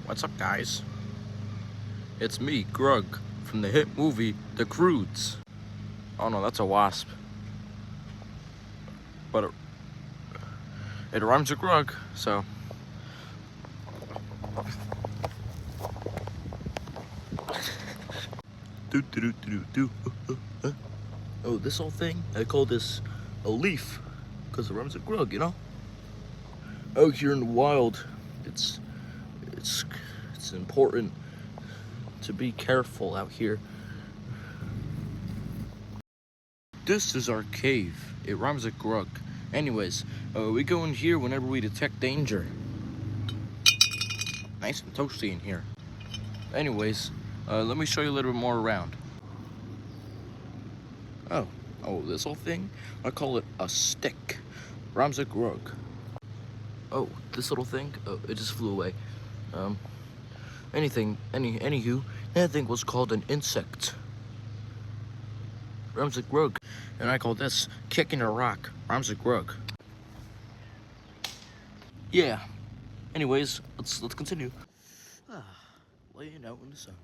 What's up, guys? It's me, Grug, from the hit movie The Crudes. Oh no, that's a wasp. But it rhymes with Grug, so. Oh, this whole thing, I call this a leaf, because it rhymes with Grug, you know? Out here in the wild, it's important to be careful out here. This is our cave. It rhymes with Grug. Anyways, we go in here whenever we detect danger. Nice and toasty in here. Anyways, let me show you a little bit more around. Oh, this whole thing? I call it a stick. Rhymes with Grug. Oh, this little thing? Oh, it just flew away. Anywho, that thing was called an insect. Rhymes with Grug. And I call this kicking a rock. Rhymes with Grug. Yeah. Anyways, let's continue. Laying out in the sun.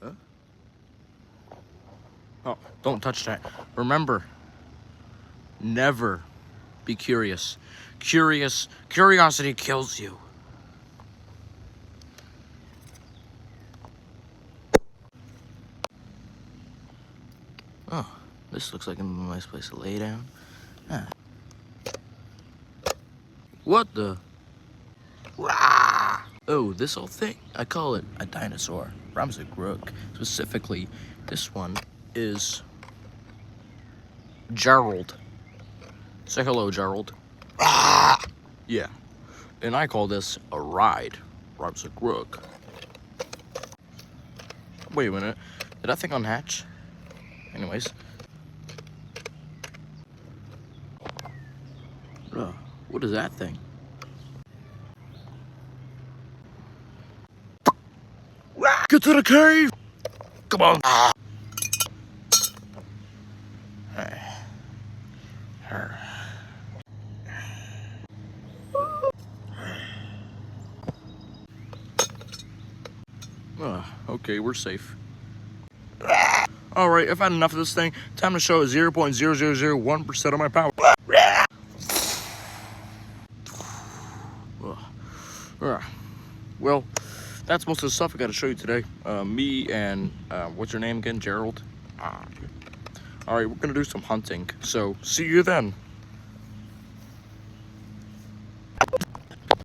Huh? Oh, don't touch that. Remember, never be curious. Curiosity kills you. Oh, this looks like a nice place to lay down. Ah. What the? Rah! Oh, this whole thing? I call it a dinosaur. Rhymes with Grug. Specifically, this one is Gerald. Say hello, Gerald. Ah! Yeah. And I call this a ride. Rhymes with Grug. Wait a minute. Did that thing unhatch? Anyways. What is that thing? Get to the cave! Come on! Okay, we're safe. Alright, I've had enough of this thing. Time to show 0.0001% of my power. Well, that's most of the stuff I gotta show you today. Me and, what's your name again? Gerald? Alright, we're gonna do some hunting. So, see you then.